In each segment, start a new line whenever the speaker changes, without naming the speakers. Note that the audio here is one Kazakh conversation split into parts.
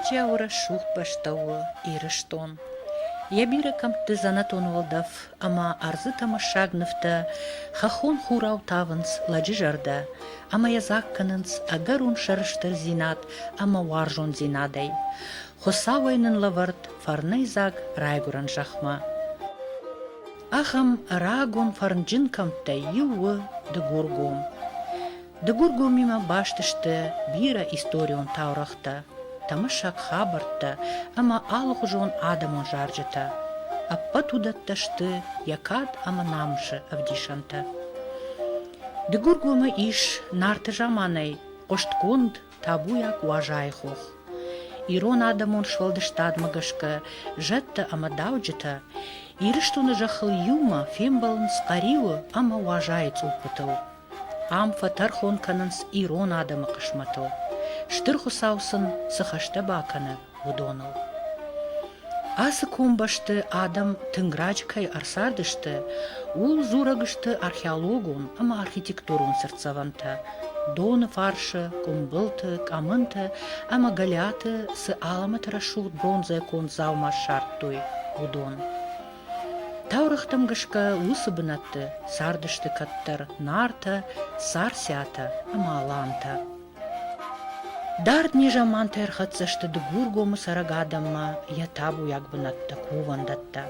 Хаджа ура шух баштауы ирыштон. Я биракам ты занатон волдав, ама арзы тамашагнывта, хахон хурау тавынс ладжи жарда, ама язакканынс агарун шарыштыр зинат, ама варжон зинадай. Хосавайнын лаварт фарнайзаг райгуран жахма. Ахам рагон фарнджинкамта ювы дыгургом. Дыгургом мима баштышты бира историон таурахта. Тамашак хабарта, ама алых жон адамон жаржыта. Аппа тудатташты якад ама намшы авдишанта. Дыгургома иш нарты жаманай, коштконд табуяк важайхох. Ирон адамон швалдыштадмагашка, жетта ама дауджыта, ирыштуны жахыл юма фембалын скаривы ама важайц упытыл. Амфа тархонканынс ирон адамы кышматыл. Штырху саусын сыхашта баканы удоныл. Асы комбашты адам тынграчкай арсардышты, ул зурагышты археологун, ама архитектурун сырцаванта. Доны фаршы, комбылты, камынты, ама галяты сы аламы тарашут бронза кон заума шарттой удон. Таурахтам гышка усы бынатты, сардышты каттар нарта, сарсята, ама аланта. Дард не жаманта эрхатсашты дыгургому сарагадамма я табу як бынатта кувандатта.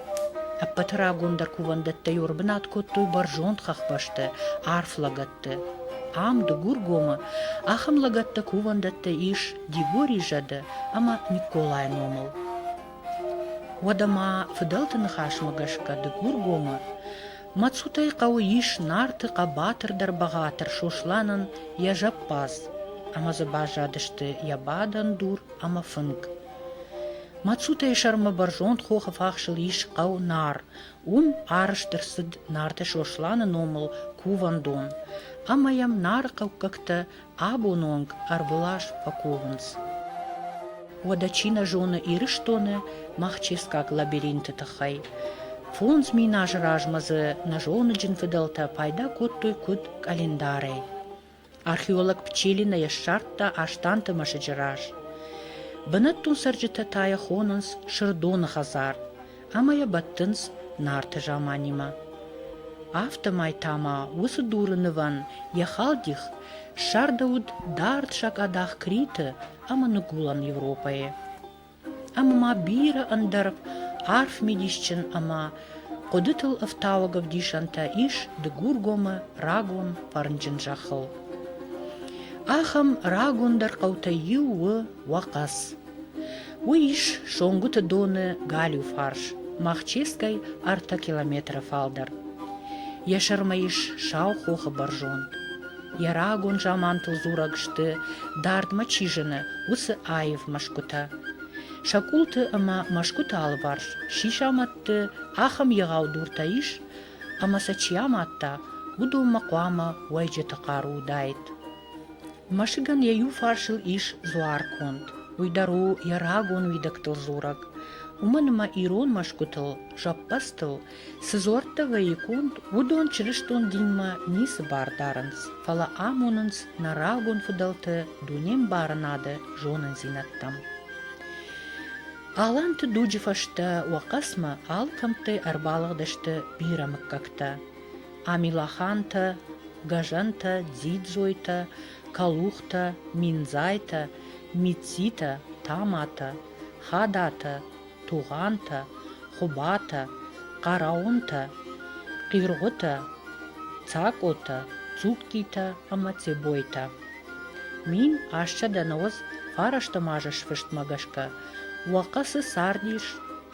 Аппатыра гондар кувандатта юрбынат коттуй баржонт хахбашты, арф лагатты. Ам дыгургому ахам лагатта кувандатта иш дигори жады, ама Николай номыл. Вадама фыдалтыны хашмагашка дыгургому мацутай кау иш нарты кабатырдар багатыр шошланын я жаппаз. Ама забажадышты ябадан дур, ама фынк. Мацутай шарма баржонт хохов ахшыл иш кау нар, арыштырсыд нарты шошланы номыл кувандон. Ама ям нар каукакта абононг арбылаш паковынс. Вадачина жона ирыштоны махческак лабиринты тахай. Фонз минаж ражмазы на жоны джин фыдалта пайда коттой кут календарей. Археолог Пчелина яшшартта аштанты машыжыраж. Бынаттун саржыта тая хонынс шырдоны хазар, ама я баттынс нарты жаманима. Афта майтама усы дурыныван яхалдих шардауд дарт шакадах криты, ама нугулан Европае. Ама ма бира андарып арф медищен ама кодытыл автауагав дишанта иш дыгургомы рагон парнджын жахыл. Ахам рагондар каутайы уы вақас. Уиш шонгуты доны галю фарш, махческай арта километров алдар. Яшармаиш шау хохы баржонт. Я рагон жамантыл зурагышты, дард мачижыны, усы айв машкута. Шакулты ама машкута алварш, шишаматты ахам ягау дуртаиш, ама сачиаматта уду макуама уайджеты кару дайт. Машиган яю фаршыл иш зуарконд, уйдару ярагон видактыл зурак. Уманыма ирон машкутыл, жаппастыл, сызорта вайконд удон чырыштон динма нисы бардарынс. Фала амонынс нарагон фыдалты дунем барынады жонын зинаттам. Аланты дуджифашта уақасма алкамты арбалагдышты бирамыккакта. Амилаханта, гажанта, дзидзойта, калухта, минзайта, мицита, тамата, хадата, туғанта, хубата, қараунта, қирғыта, цакота, цуктита, амацебойта. Мин ашчадан оз фараштамажыш фыштмагашка, уақасы сардиш,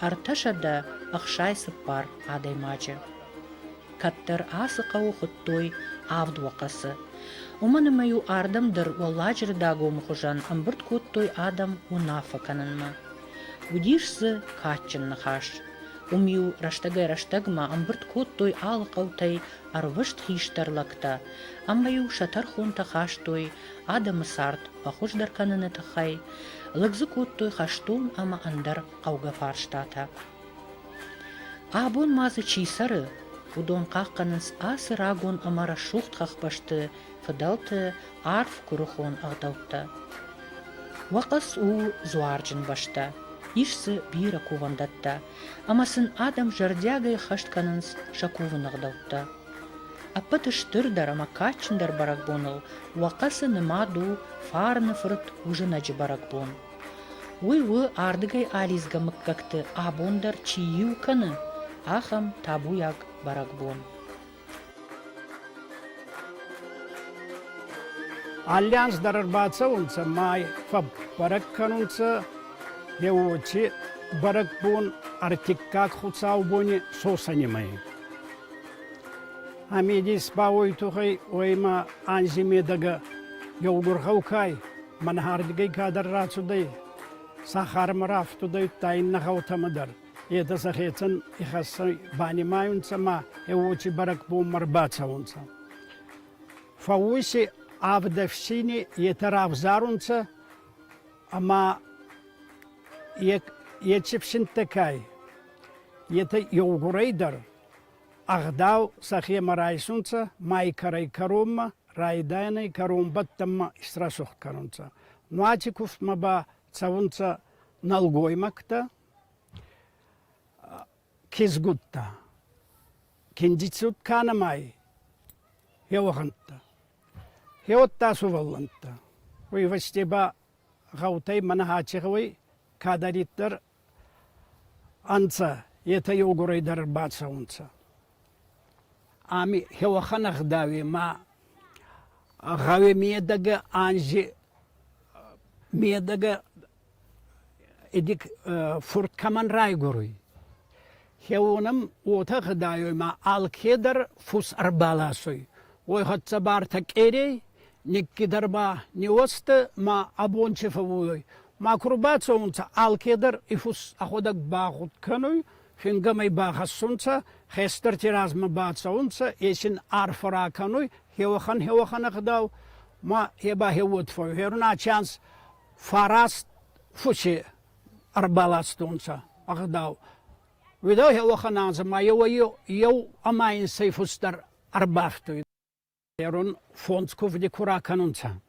арташада ақшайсы пар адаймачы. Каттар асы қау құттой авд уақасы. Уманымаю ардамдыр уаллажыр дагом хужан амбырт коттой адам унафаканынма. Удишсы катчынны хаш. Умью раштагай раштагма амбырт коттой алы қаутай арвышт хиштарлакта. Амбаю шатар хонта хаштой адамы сарт пахождар каныны тахай. Лыгзы коттой хаштон ама андар қауга фарштата. Абон мазы чисары, удон қаққанынс асы рагон амара шухт қақпашты, фыдалты арф күріхон ағдаутта. Вақас у зуарджын башта. Ишсы бира кувандатта. Амасын адам жардягай хаштканынс шакувынығдаутта. Аппатыштыр дарама качындар барак боныл. Вақасы нымаду фарны фырт ужыначы барак бон. Уй ардыгай ализга мыккакты абондар чииу каны. Ахам табуяк барак бон.
Альянс дарарбаца унца май фаб барак канунца еучи барак бон артиккак хуцау бони сосанимай. Амидис бауй тухай ойма анзимедага еугурхаукай манхардыгай кадаррацудай сахармарафтудай тайннахаутамадар. Это захецан ихасай банимаюнца ма еучи барак бон марбаца унца. Фауси авдавсини етаравзарунца ама ечепсинтекай ета йогурейдар ахдау сахе марайсунца майкарай карумма райдайнай карумбаттамма истрасух карунца нуатикуф маба цавунца налгоймакта кизгутта киндицут канамай яваханта Хеотта сувалланта. Уй вастеба гаутай манахачигой кадариттер анца ета йогурайдар бацаунца. Ами хеваханах дави ма гаве медага анжи медага эдик фурт каман райгуруй. Хеунам отах дави ма алкедар фус арбаласуй. Ой хатса бартак эрей Никки дарба не осты ма абончефовой. Ма курбаца унца алкедар ифус аходак бахут кануй. Фингамай бахасунца хестер тиразма баца унца эсин арфара кануй. Хевахан ахдау ма еба хевут фой. Херуна чанс фараст фучи арбаластунца ахдау. Видау хевахан анца ма йоу амайн сейфустар арбахтуй. Ерон фонсков декура канунца.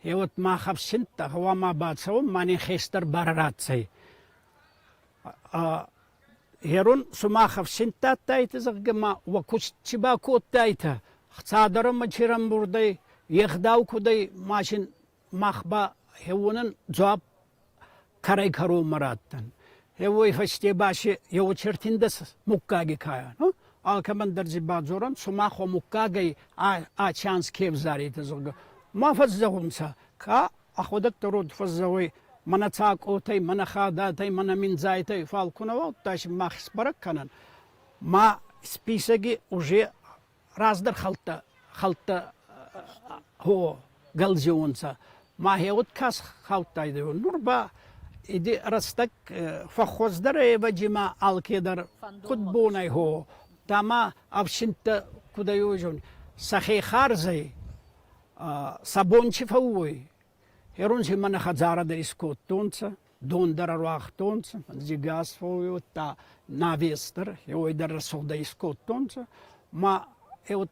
И вот махав синта, хвама бацау, мани хестер барарацей. Ерон сумахав синта тайта загма, вакуч чиба кот тайта. Хцадарам мачирам бурдай, ехдау кудай машин махба хевунан джаб карай кару мараттан. Хевой фасте баши его чертиндас муккаги кая. Алкамандар зибадзоран сумахо муккагай чанс кевзарит зога. Мафаззагунца ка аходат род фаззавой манацак отай манахадатай манаминзайтай фалкунава таш махс баракканан. Ма списаги уже раздар халта хо галзионца. Ма хеот кас халтайды. Нурба иди растак фахоздар эваджима алкедар кутбонай хо. Тама авшинта куда южон сахе харзай сабончифауй ерунси манахазара дерискот тонца дондара руах тонца зигас фауй та навестер ой дар сохда искот тонца ма эот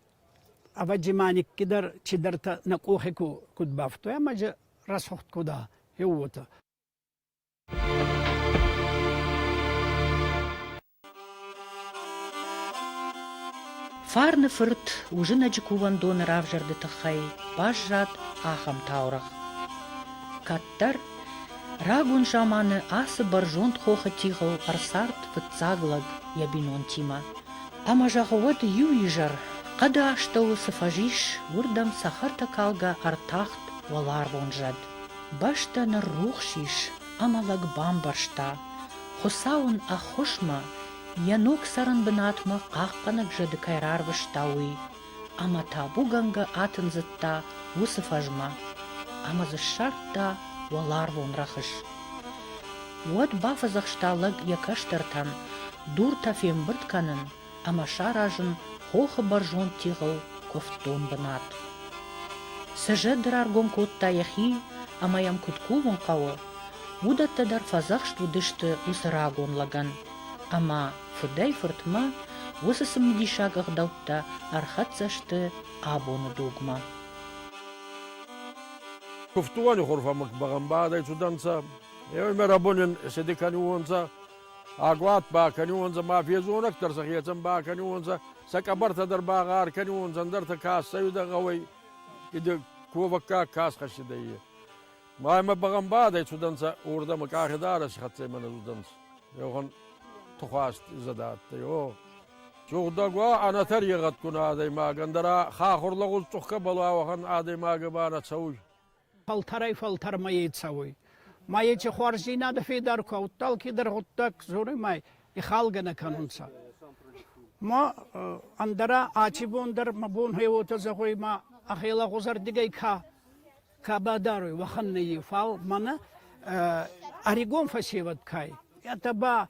аваджиманик кидар чидарта накохеку кудбафто я маже расохт куда еота
Фарны фырт ужыначы кувандон равжарды тахай, бажжат ахам таурах. Каттар рагун жаманы асы баржонт хоха тихал арсарт вытцаглаг ябинон тима. Ама жағуат ю ижар, қады аштау сафажиш урдам сахарта калга артахт валар вонжад. Башта на рухшиш, амалаг бамбаршта, хосаун ахошма, Янук саран бынатма қаққанық жады кайрар выштауи. Ама табу ганга атын зытта усыф ажма. Ама зышшартта валар вон рахыш. Уат бафа захшталаг якаштартан, дур тафем быртканын, ама шаражын хохы баржон тиғыл кофтон бынат. Сыжы дыраргон котта яхи, ама ям кутку вон қауы. Удатта дар фазахшту дышты усырагон лаган. Ама фыдай фыртма осы сымдишагах даутта архатсашты абоны дугма.
Kuftuani khurfamak bagambada itudansa. Ev merabunun sedikani onza. Agwat ba kani onza mafiyazun aktar sakhiyatan ba kani onza. Sakabarta dar bagar kani onza darta kas sayuda gawi. İdi kuvakka kas khashidayya. Ma bagambada itudansa urda makahidara shkhatse manazudansa. Yoğun tukhast izadat yo. Çoğdagwa anatar yagat kuna aday magandara khahurlagul çukka balu awahan aday magabana çavuy.
Faltar mayeçawy. Mayeçi xwarzina da fedar ko tal kider hottak zori may ikhalgana kanunsa. Ma andara açibondar mabun hayota zagoy ma akhila gozar digay ka badaroy wakhanni fal mana arigon fasivat kay. Yataba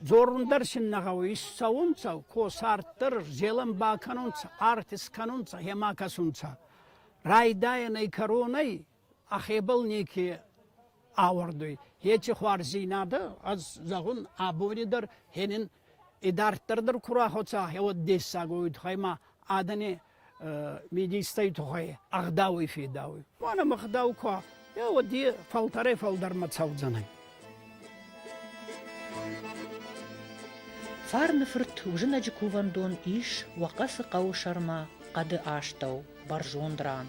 zorundar şinnagawy savunsa ko sartır jelan bakanunsa artis kanunsa hemakasunsa. Raydayne karonay ахебл неки авардой. Хечи хварзинада аз загун абонидер хенин идарттырдыр кура хоца хевот дессагойд хайма адани медистай тухай агдауи федауи. Мана мхдау ко я ди фалтаре фалдарма цавзанай.
Фарнефрт ужинаджи кувандон иш вақасы қаушарма қады аштау баржондран.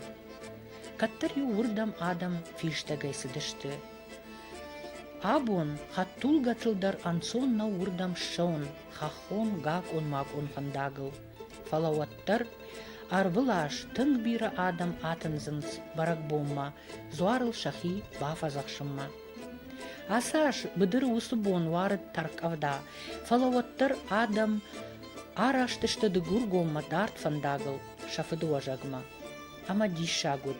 Каттар урдам адам фиштагай сидишти. Абон хаттул гатылдар ансон на урдам шон, хахон гак он мак он хандагыл. Фалаваттар арвылаш тынг бира адам атынзынц барак бомма, зуарыл шахи бафазахшымма. Асаш быдыр усубон варыд таркавда, фалаваттар адам араштышты дыгургомма дарт фандагыл, шафыду ажагма. Ама дишагуд.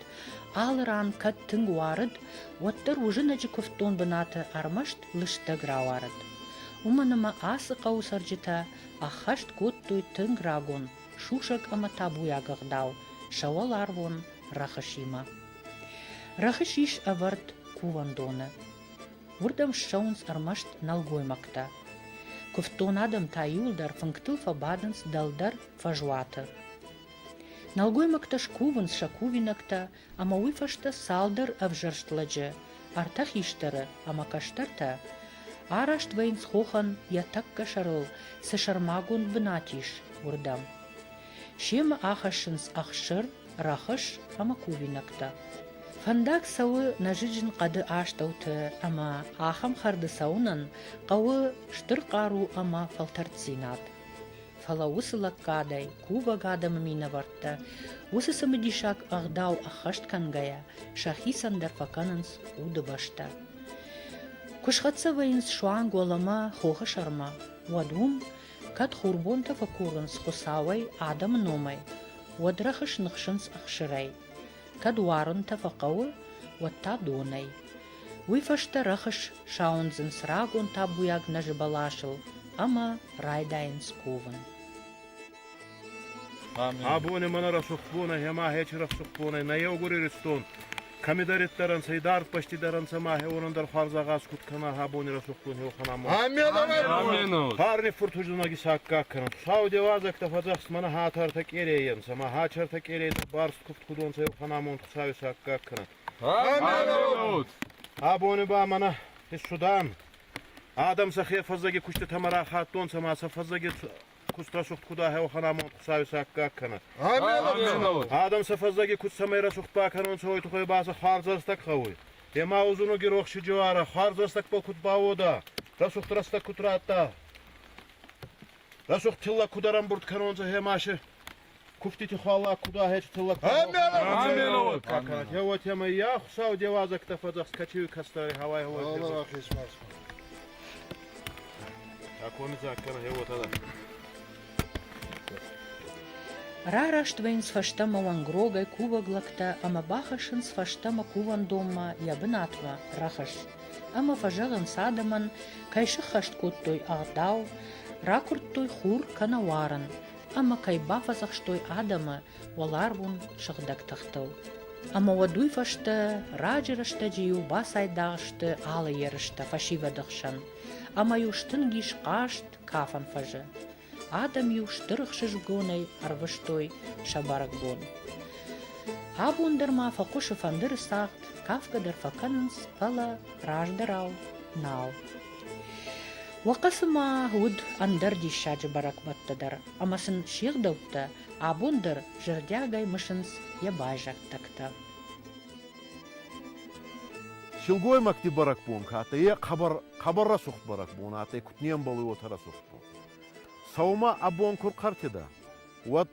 Алран каттың варыд, оттар ужинаджи куфтон быната армашт лышта граварыд. Уманыма асы қаусарджита, ахашт коттуй тың рагон, шушак ама табуягагдау, шавал арвон рахашима. Рахашиш авард кувандоны. Урдам шаунс армашт налгоймакта. Куфтон адам таюлдар функтыл фабадынс далдар фажуаты. Налгоймакта шкувынс шакувинакта, ама уйфашта салдар авжарштладжы, артах иштары, ама каштарта, арашт вайнс хохан ятак кашарыл, сышармагун бынатиш урдам. Шема ахашынс ахшыр, рахыш, ама кувинакта. Фандак сауы нажиджин қады аштауты, ама ахам харды саунан, қауы штыр қару ама фалтарцинат. Фала усылак кадай, кува гадам мина варта, усысымы дишак агдау ахашт кангая, шахи сандар факананс уды башта. Кушхатса вайнс шуан голама хоха шарма, вадум кат хурбонта факурынс хусавай адам номай, вадрахыш нықшынс ахшырай, кад варынта факауы ватта донай. Уйфашта рахыш шаунзынс рагон табуяг нажыбалашыл, ама райдайнс кувын.
Абоне мана расухбуна, хема хеч расухбуна, на йогури ристон. Камидариттаран сайдар паштидаран самахе онандар фарзагас куткана абоне расухбун хоханаму. Амин. Парни фуртужунаги саккаккана. Сауди вазакта фазахс мана хатарта кереен, сама хачарта кереен барс куткудон сай хоханамун сави саккаккана. Амин. Абоне ба мана Судан. Адам сахе фазаги кушта тамара хаттон сама сафазаги кустрасух куда хе ханамон сави саккаккана. Амин. Адам сафазаги кусамера сухпаканон сой тухай баса харзастак хавой. Ема узуну гирохши жуара харзастак покут баода. Расух трастак кутрата. Расух тилла кударам бурт канонза хемаши. Куфтити хвала куда хеч тилла. Амин. Какана. Я вот тема я хсау девазак тафазах скачив кастари хавай хавай.
Allah hizmet.
Акоми заккана я вот ада.
Рарашт вайнс фаштама вангрогай кува глакта, ама бахашынс фаштама куван дома ябынатва рахаш. Ама фажаган садаман кайшы хашт коттой агдау, ракурттой хур канаваран, ама кай бафазахштой адама валарвун шыгдак тахтыл. Ама вадуй фашта раджирашта жию басайдагышты алы ерышта фашивадахшан, ама юштын гиш кашт кафан фажы. Адам юштырых шыжгонай арвыштой шабарак бон. Абундарма факушы фандыр сахт kafka der fakanens pala rajdarau nau. Вақасыма худ андар дишаджы барак баттадар, амасын шиғдаутта абундар жырдягай мышынс ябайжак такта.
Шилгой макти барак бун, катае хабарра сух барак бун, атае кутнем балы отара сух бун. Саума абун куркартида, вот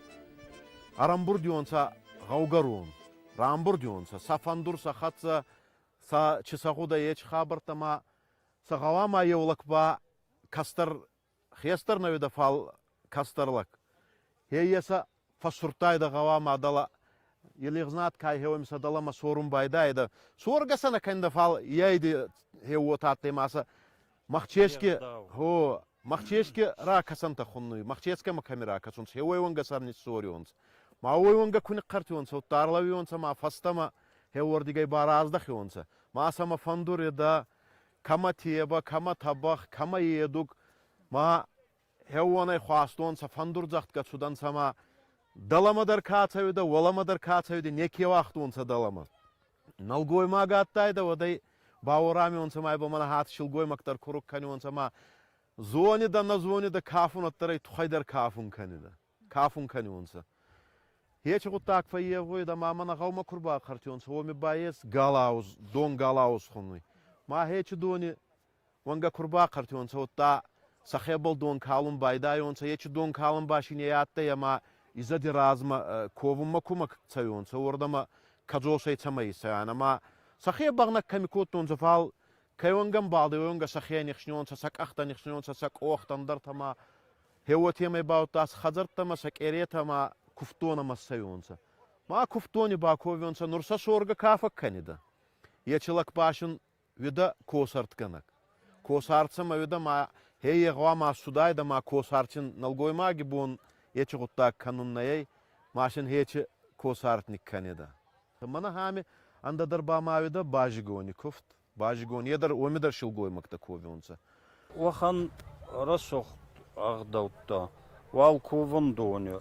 арамбур дионса гаугарун, рамбур дионса, сафандур сахатса, са чисахуда еч хабартама, сагавама евлакба, кастар хестар навида фал кастарлак. Хейеса фасуртайда гавама адала, елег знат кай хеуемса далама сорум байдайда. Соргасана канда фал яйди хеуот аттемаса. Махчешки ра касанта хуннуй, махческа ма камера касунс, хеуеванга сарни сорионс. Ма уеванга куни картионса, утарлавионса ма фастама хеуордигай баразда хеуонса. Ма сама фандурида кама теба, кама табах, кама едук, ма хеуанай хуастонса фандурзахт кацудан сама даламадар кацавида, воламадар кацавида, неке вахтонса далама. Налгой мага аттайда, водай баурами онса майба мана хат шилгой мактар курук кани онса ма зони да на зони да кафун аттарай тухайдар кафун канида. Кафун кани онса. Хече гутак фаевой да мамана гаума курба картионса, оми баес галауз, дон галауз хунуй. Ма хече дони ванга курба картионса, отта сахебал дон калун байдай онса, хече дон калун башине ятта яма изади разма ковума кумак цайонса, ордама каджошай цамайса, ама сахе багнак камикот онса фал кайонгам балды, онга сахе нихшнионса, сак ахта нихшнионса, сак охтандар тама, хеуатемай баутас хазартама, сак эретама, куфтонама сайонса. Ма куфтони баковионса, нурса сорга кафак канида. Ечелак башын вида косартканак. Косарцама вида ма хейе гвама судайда ма косарчин налгой маги бун ече гуттак кануннаяй машин хече косартник канида. Мана хами анда дарба ма вида бажигони куфт. Бажигони едар омидар шилгой макта ковионса.
Вахан расох ағдаутта. Вал кован дони.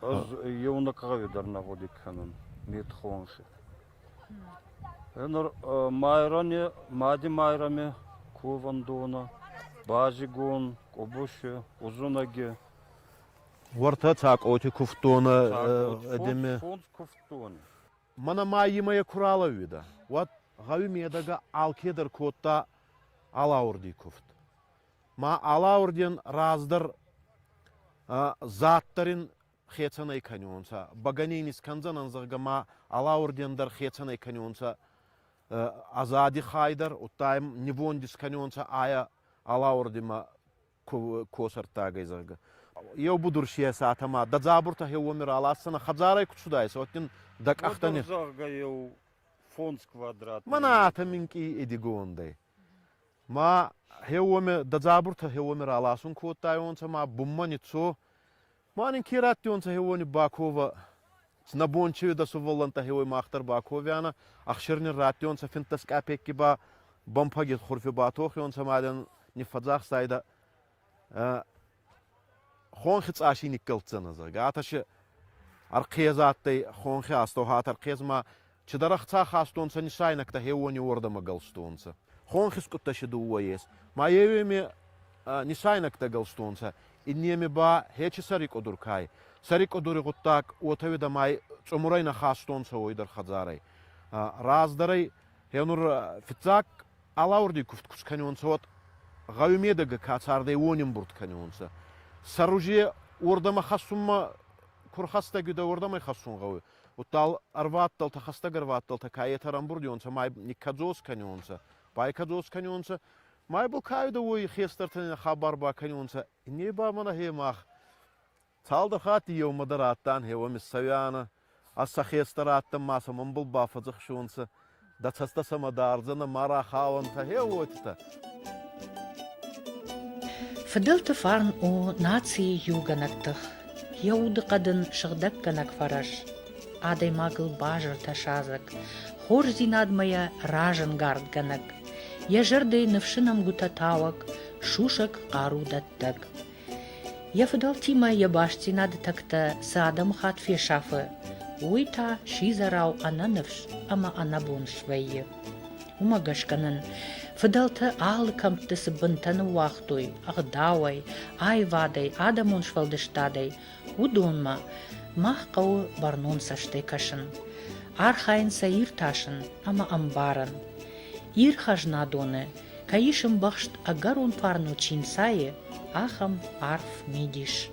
Аз евна кавидар наводик ханын. Метхонши. Энер майране, мади майраме кован дона. Бажигон, обуши, узунаги.
Варта цак оти куфтона эдеме.
Фонс куфтони.
Мана ма имая курала вида. Вот гави медага алкедер котта алаурди куфт. Ма алаурдин раздар заттарин хецанай канионса. Баганинис канзанан заргама алаурдиндар хецанай канионса. Азади хайдар, оттайм нивондис канионса ая алаурдима косартагай зарга. Еу будур шиеса атама, да забурта хеуомир аласана хазарай кучудайса, оттин дак ахтани.
Зарга еу фонс квадрат.
Мана атаминки эдигондай. Ма хеуоми да забурта хеуомир алаsun коттайонса ма бумманицо. Манин кираттионса хеуони бакова. Снабончеви да суволанта хеуой махтар баковяна. Ахширнин раттионса финтас капекки ба бампагет хурфи батохионса маден нифадзах сайда. Хонхиц ашиник кылцана зарга. Аташи арқезаттай хонхи астохат арқезма чидарахца хастонса нишайнакта хеуони ордама галстонса. Хонхис кутташи дууаес. Ма евеми нишайнакта галстонса. Иннеми ба хечи сарик одуркай. Сарик одури гуттак отавида май цумурайна хастонса ойдар хазарай. Раздарай хеунур фицак алаурди куфт кусканионса вот гавимедага кацардай онимбурт канионса. Саружи ордама хасумма курхаста гида ордамай хасун гавы. Утал арваттал та хаста гарваттал та каетарам бурдионса май никадзос канионса. Бай кадзос канионса. Май был кайда ой хестартын хабар ба канионса. Не ба мана хемах. Талда хати ев мадараттан хевамис савяна. Аса хестараттан маса мамбул ба фазых шунса. Да цаста самадарзана мара хаванта хевотита.
Фиделте фарн о нации юганактых. Яуды кадын шыгдак ганак фараш. Адай магыл бажыр ташазак. Хор зинадмая ражын гард ганак. Я жырдай навшинам гутатавак. Шушак кару даттак. Я фидал тима я башти над такта садам хат фешафы. Уйта шизарау анановш, ама анабон швейе. Умагашканын, фыдалты алыкамтысы бынтаны уақтой, ағдауай, айвадай, адамон швалдыштадай, удонма, махқауы барнон саштай кашын. Архайынса ир ташын, ама амбаран. Ир хажна доны, каишым бахшт агарун парну чинсае, ахам арф мидиш.